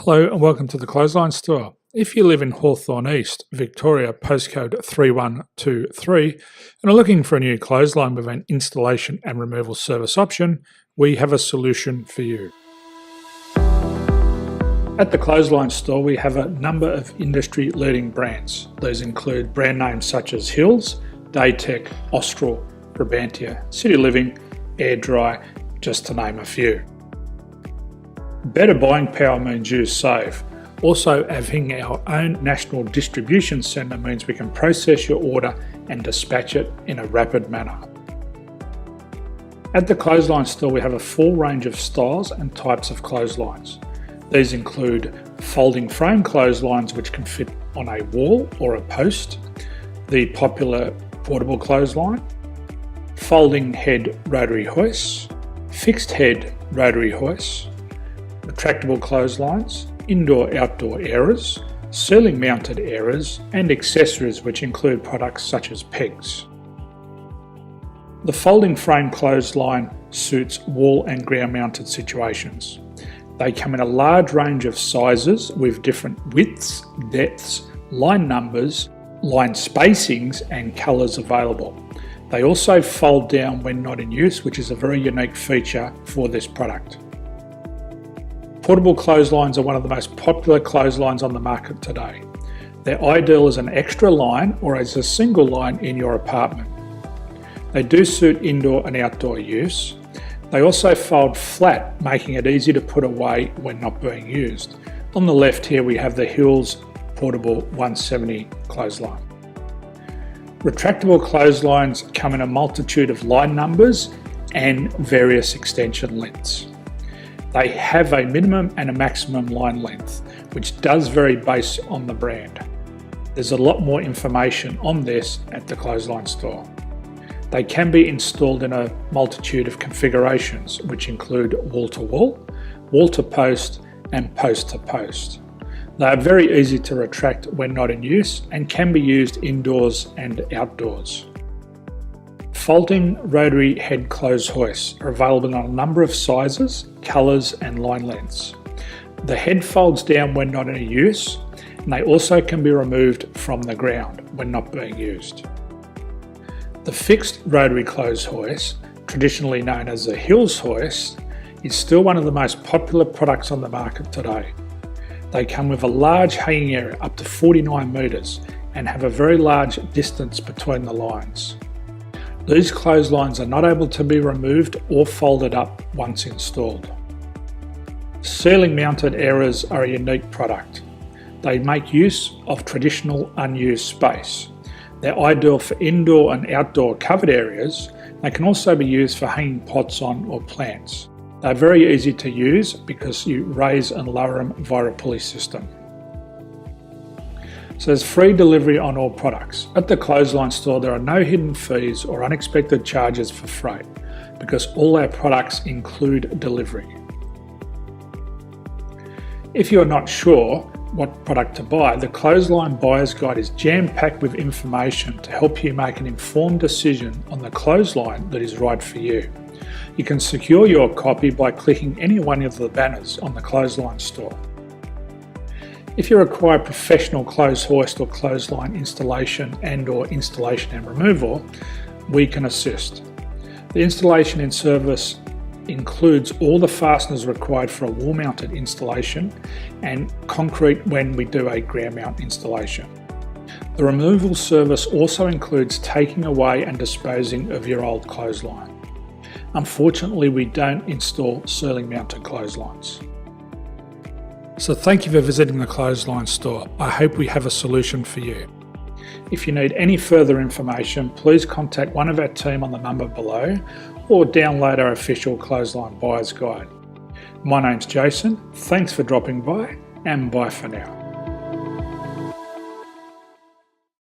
Hello and welcome to the Clothesline Store. If you live in Hawthorn East, Victoria, postcode 3123, and are looking for a new clothesline with an installation and removal service option, we have a solution for you. At the Clothesline Store, we have a number of industry-leading brands. These include brand names such as Hills, Daytech, Austral, Brabantia, City Living, Air Dry, just to name a few. Better buying power means you save. Also, having our own national distribution centre means we can process your order and dispatch it in a rapid manner. At the Clothesline Store, we have a full range of styles and types of clotheslines. These include folding frame clotheslines which can fit on a wall or a post, the popular portable clothesline, folding head rotary hoists, fixed head rotary hoists, retractable clotheslines, indoor-outdoor airers, ceiling mounted airers, and accessories which include products such as pegs. The folding frame clothesline suits wall and ground mounted situations. They come in a large range of sizes with different widths, depths, line numbers, line spacings and colours available. They also fold down when not in use, which is a very unique feature for this product. Portable clotheslines are one of the most popular clotheslines on the market today. They're ideal as an extra line or as a single line in your apartment. They do suit indoor and outdoor use. They also fold flat, making it easy to put away when not being used. On the left here we have the Hills Portable 170 clothesline. Retractable clotheslines come in a multitude of line numbers and various extension lengths. They have a minimum and a maximum line length, which does vary based on the brand. There's a lot more information on this at the Clothesline Store. They can be installed in a multitude of configurations, which include wall-to-wall, wall-to-post, and post-to-post. They are very easy to retract when not in use and can be used indoors and outdoors. Folding rotary head clothes hoists are available in a number of sizes, colours and line lengths. The head folds down when not in use, and they also can be removed from the ground when not being used. The fixed rotary clothes hoist, traditionally known as the Hills hoist, is still one of the most popular products on the market today. They come with a large hanging area up to 49 metres and have a very large distance between the lines. These clotheslines are not able to be removed or folded up once installed. Ceiling mounted airers are a unique product. They make use of traditional unused space. They're ideal for indoor and outdoor covered areas. They can also be used for hanging pots on or plants. They're very easy to use because you raise and lower them via a pulley system. So there's free delivery on all products. At the Clothesline Store, there are no hidden fees or unexpected charges for freight because all our products include delivery. If you're not sure what product to buy, the Clothesline Buyer's Guide is jam-packed with information to help you make an informed decision on the clothesline that is right for you. You can secure your copy by clicking any one of the banners on the Clothesline Store. If you require professional clothes hoist or clothesline installation and/or installation and removal, we can assist. The installation and service includes all the fasteners required for a wall-mounted installation and concrete when we do a ground mount installation. The removal service also includes taking away and disposing of your old clothesline. Unfortunately, we don't install ceiling mounted clotheslines. So thank you for visiting the Clothesline Store. I hope we have a solution for you. If you need any further information, please contact one of our team on the number below or download our official Clothesline Buyer's Guide. My name's Jason, thanks for dropping by and bye for now.